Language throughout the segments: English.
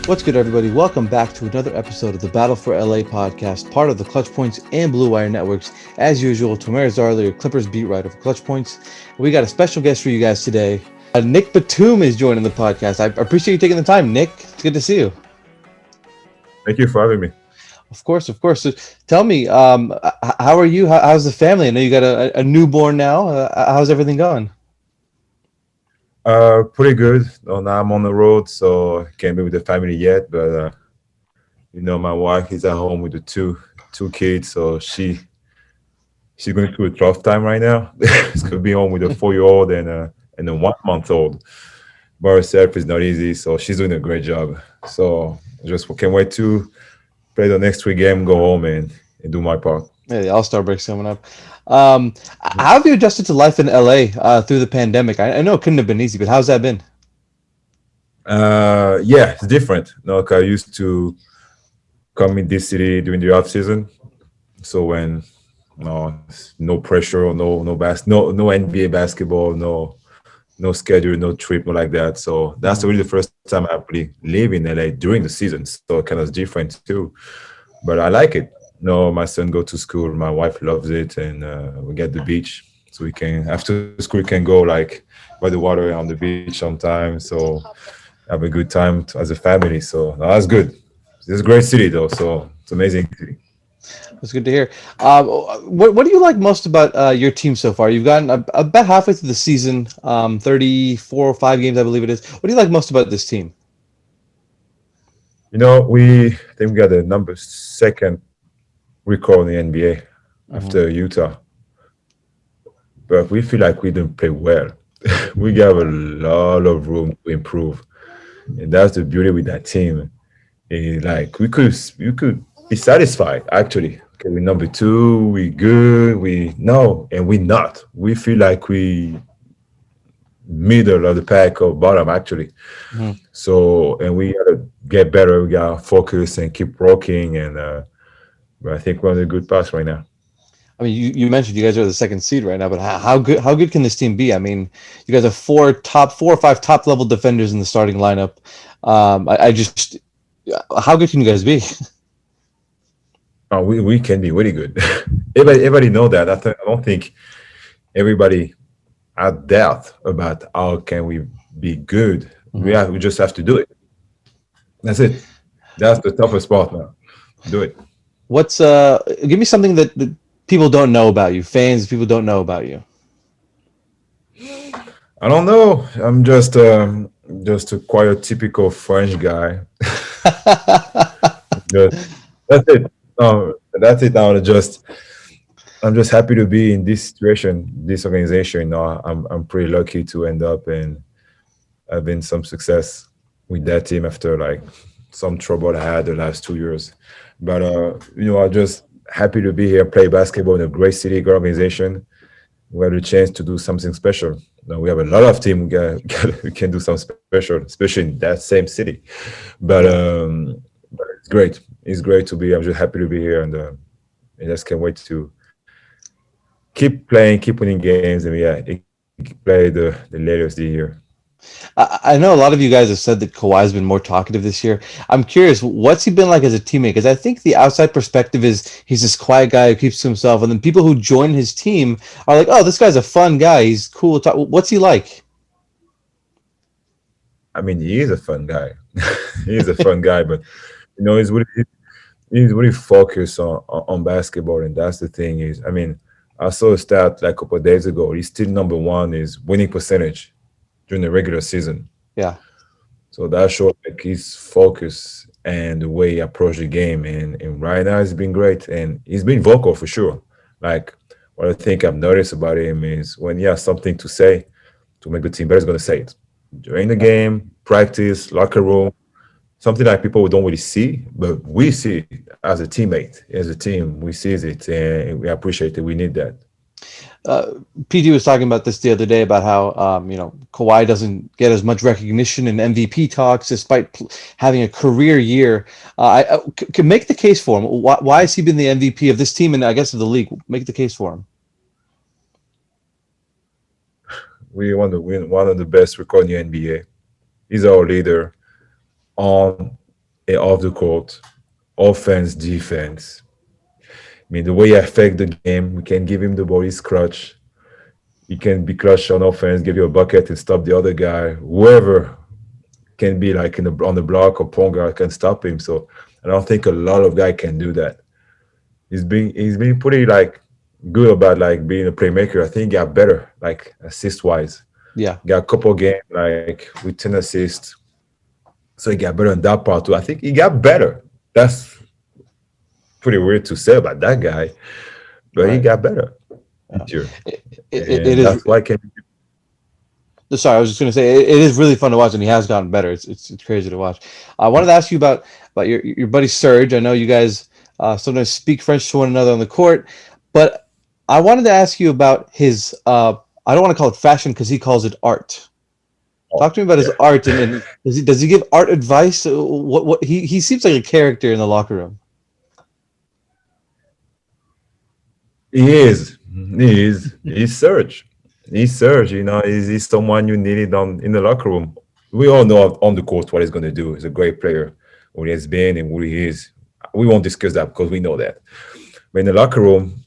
What's good, everybody? Welcome back to another episode of the Battle for LA podcast, part of the ClutchPoints and Blue Wire networks. As usual, Tomer Azarly, your Clippers beat writer for ClutchPoints. We got a special guest for you guys today. Nick Batum is joining the podcast. I appreciate you taking the time, Nick. It's good to see you. Thank you for having me. Of course. So tell me, how are you? How's the family? I know you got a newborn now. How's everything going? Pretty good. Now I'm on the road, so I can't be with the family yet. But my wife is at home with the two kids, so she's going through a tough time right now. She's gonna be home with a 4-year-old and a 1-month-old. By herself is not easy, so she's doing a great job. So just can't wait to play the next 3 games, go home and do my part. Yeah, the All-Star break's coming up. How have you adjusted to life in LA through the pandemic? I know it couldn't have been easy, but how's that been? Yeah, it's different. No, 'cause I used to come in this city during the off season. So when no pressure, no NBA basketball, no schedule, no trip, no like that. So that's really the first time I really live in LA during the season. So kind of different too. But I like it. No, my son go to school. My wife loves it, and we get the beach, so we can after school we can go like by the water on the beach sometimes. So have a good time as a family. So no, that's good. It's a great city though. So it's amazing city. That's good to hear. What do you like most about your team so far? You've gotten about halfway through the season, 34 or 5 games, I believe it is. What do you like most about this team? We think we got the number second record in the NBA after Utah, but we feel like we didn't play well. We got a lot of room to improve, and that's the beauty with that team. Like we could be satisfied actually. Okay, we're number two, we good, we no, and we not. We feel like we middle of the pack or bottom actually. Mhm. So and we gotta get better. We gotta focus and keep working, and but I think we're on a good path right now. I mean, you mentioned you guys are the second seed right now, but how good can this team be? I mean, you guys have 4 or 5 top level defenders in the starting lineup. I just how good can you guys be? We can be really good. Everybody know that. I don't think everybody had doubt about how can we be good. We just have to do it. That's it. That's the toughest part now. Do it. What's give me something that people don't know about you, fans, people don't know about you. I don't know. I'm just a quite typical French guy. Just, that's it. That's it. I'm just happy to be in this situation, this organization. I'm pretty lucky to end up and having some success with that team after like some trouble I had the last 2 years. But I'm just happy to be here, play basketball in a great city, great organization. We have the chance to do something special. Now, we have a lot of team we can do something special, especially in that same city. But it's great. It's great to be. I'm just happy to be here, and I just can't wait to keep playing, keep winning games, and play the latest this year. I know a lot of you guys have said that Kawhi's been more talkative this year. I'm curious, what's he been like as a teammate? Because I think the outside perspective is he's this quiet guy who keeps to himself, and then people who join his team are like, "Oh, this guy's a fun guy. He's cool to talk." What's he like? I mean, he is a fun guy. He is a fun guy, but he's really focused on basketball, and that's the thing. Is I mean, I saw a stat like a couple of days ago. He's still number one is winning percentage during the regular season. Yeah. So that shows like his focus and the way he approached the game. And right now it's been great. And he's been vocal for sure. Like what I think I've noticed about him is when he has something to say to make the team better, he's gonna say it. During the game, practice, locker room, something like people don't really see, but we see it as a teammate, as a team, we see it and we appreciate it. We need that. PG was talking about this the other day about how Kawhi doesn't get as much recognition in MVP talks despite having a career year. I can make the case for him. Why has he been the MVP of this team and I guess of the league? Make the case for him. We want to win one of the best record in the NBA. He's our leader on off the court, offense, defense. I mean, the way he affect the game, we can give him the ball, he's clutch. He can be clutch on offense, give you a bucket and stop the other guy. Whoever can be like on the block or point guard can stop him. So I don't think a lot of guys can do that. He's been pretty like good about like being a playmaker. I think he got better, like assist wise. Yeah. Got a couple games like with 10 assists. So he got better on that part too. I think he got better. That's pretty weird to say about that guy, but he Right. got better Yeah. this year. It And is. that's why can Sorry, I was just going to say it is really fun to watch, and he has gotten better. It's crazy to watch. I wanted to ask you about your buddy Serge. I know you guys sometimes speak French to one another on the court, but I wanted to ask you about his. I don't want to call it fashion because he calls it art. Talk to me about his yeah. art, and does he give art advice? What he seems like a character in the locker room. He is. He is. He's Serge. He's Serge. He's someone you needed on in the locker room. We all know on the court what he's going to do. He's a great player, what he has been and what he is. We won't discuss that because we know that. But in the locker room,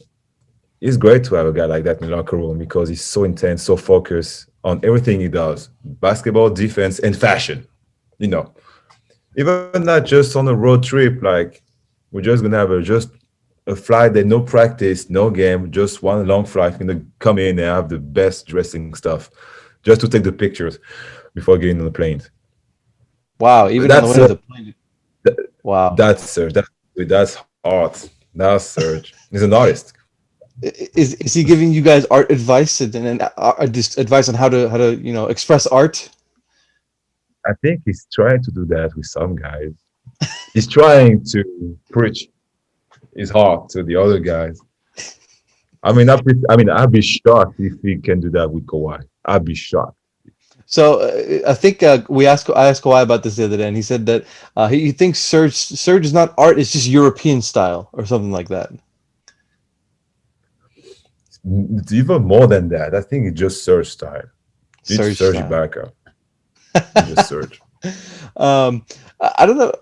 it's great to have a guy like that in the locker room because he's so intense, so focused on everything he does: basketball, defense, and fashion. You know, even not just on a road trip. Like we're just gonna have just a flight that no practice, no game, just one long flight. Gonna come in and have the best dressing stuff, just to take the pictures before getting on the plane. Wow, even on the way That's to the plane. Wow. that's Serge. That's art. That's Serge. He's an artist. Is he giving you guys art advice and just advice on how to express art? I think he's trying to do that with some guys. He's trying to preach his heart to the other guys. I'd be shocked if he can do that with Kawhi. I'd be shocked. So I think I asked Kawhi about this the other day, and he said that he thinks Serge is not art; it's just European style or something like that. It's even more than that. I think it's just Serge style. It's Serge Serge style. Ibaka. It's just Serge. I don't know.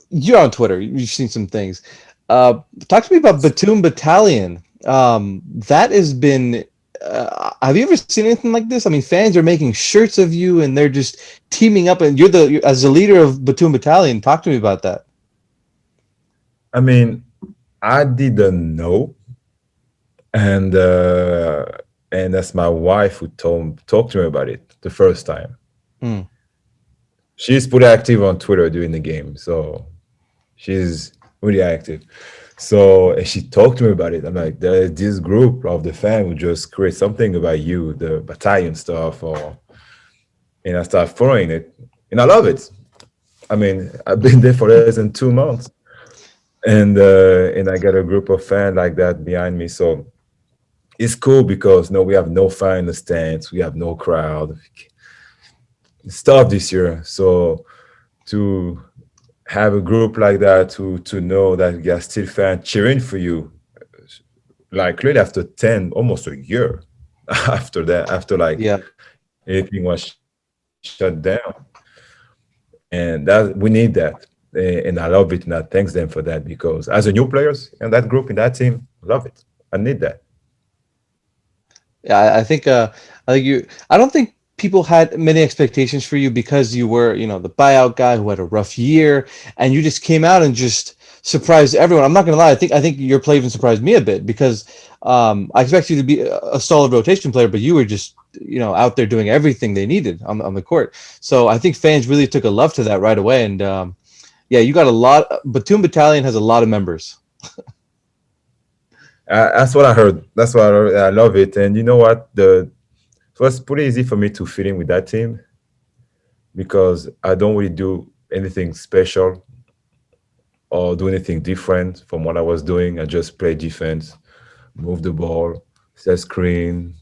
You're on Twitter. You've seen some things. Talk to me about Batum Battalion. That has been. Have you ever seen anything like this? I mean, fans are making shirts of you, and they're just teaming up. And as the leader of Batum Battalion. Talk to me about that. I mean, I didn't know, and that's my wife who talked to me about it the first time. Hmm. She's pretty active on Twitter during the game, so she's really active. So and she talked to me about it. I'm like, there's this group of the fan who just create something about you, the battalion stuff, and I start following it, and I love it. I mean, I've been there for less than 2 months, and I got a group of fans like that behind me. So it's cool because no, we have no fan in the stands, we have no crowd. It's tough this year, so to have a group like that to know that you are still fans cheering for you, like really after 10, almost a year after that, after like Yeah. everything was shut down, and that we need that. And I love it, and I thanks them for that because as a new players in that group in that team, love it. I need that. Yeah, I think you. I don't think people had many expectations for you because you were, the buyout guy who had a rough year, and you just came out and just surprised everyone. I'm not gonna lie. I think your play even surprised me a bit because I expect you to be a solid rotation player, but you were just, out there doing everything they needed on the court. So I think fans really took a love to that right away, and yeah, you got a lot. Batum Battalion has a lot of members. That's what I heard. That's what I heard. I love it. And you know what? So it's pretty easy for me to fit in with that team because I don't really do anything special or do anything different from what I was doing. I just play defense, move the ball, set screen,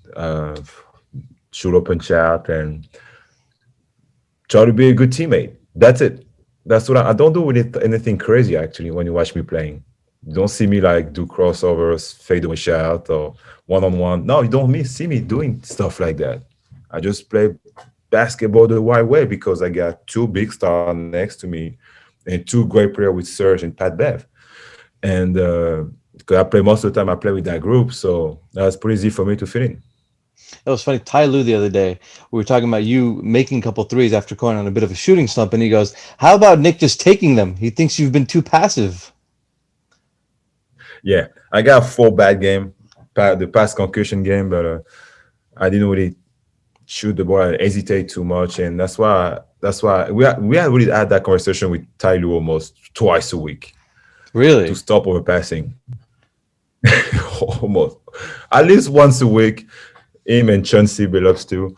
shoot open chat, and try to be a good teammate. That's it. That's what I don't do with it, anything crazy actually when you watch me playing. You don't see me like do crossovers, fade away shot, or one on one. No, you don't see me doing stuff like that. I just play basketball the right way because I got two big stars next to me and two great players with Serge and Pat Bev. And because I play most of the time, I play with that group, so that was pretty easy for me to fit in. It was funny. Ty Lue the other day, we were talking about you making a couple threes after going on a bit of a shooting slump, and he goes, "How about Nick just taking them? He thinks you've been too passive." Yeah, I got 4 bad game, the past concussion game, but I didn't really shoot the ball. I hesitate too much, and that's why we had really had that conversation with Ty Lue almost twice a week Really? to stop overpassing. Almost at least once a week. Him and Chauncey Billups too.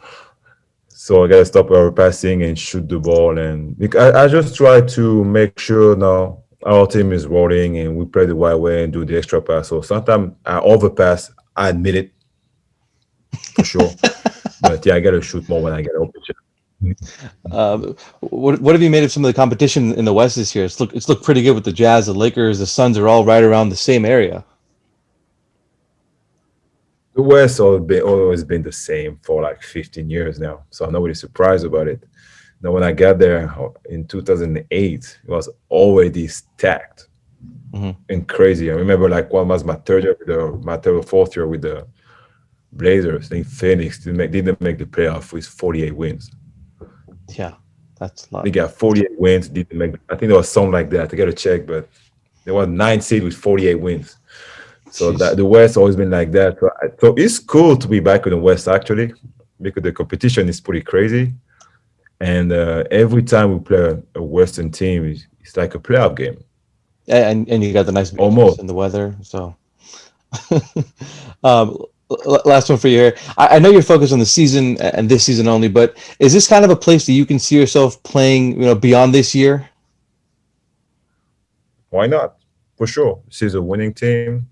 So I gotta stop overpassing and shoot the ball, and I just try to make sure now our team is rolling and we play the right way and do the extra pass. So sometimes I overpass. I admit it for sure, but yeah, I gotta shoot more when I get open. What have you made of some of the competition in the West this year? It's looked pretty good with the Jazz, the Lakers, the Suns are all right around the same area. The West always been the same for like 15 years now, so I'm not really surprised about it. Now, when I got there in 2008, it was already stacked and crazy. I remember like one was my third or fourth year with the Blazers. In Phoenix didn't make the playoff with 48 wins. Yeah, that's a lot. They got 48 wins. Didn't make. I think there was something like that. I got to check, but there was 9 seed with 48 wins. So that the West always been like that. So it's cool to be back in the West actually, because the competition is pretty crazy. And every time we play a Western team, it's like a playoff game. And you got the nice Almost and the weather. So, last one for you here. I know you're focused on the season and this season only, but is this kind of a place that you can see yourself playing, beyond this year? Why not? For sure. This is a winning team.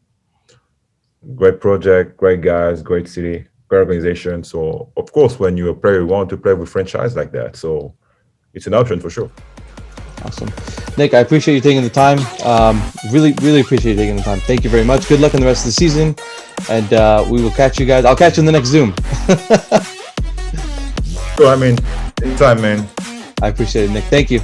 Great project, great guys, great city, great organization. So, of course, when you're a player, you want to play with franchise like that. So, it's an option for sure. Awesome. Nick, I appreciate you taking the time. Really, really appreciate you taking the time. Thank you very much. Good luck in the rest of the season. And we will catch you guys. I'll catch you in the next Zoom. Sure, anytime, man. I appreciate it, Nick. Thank you.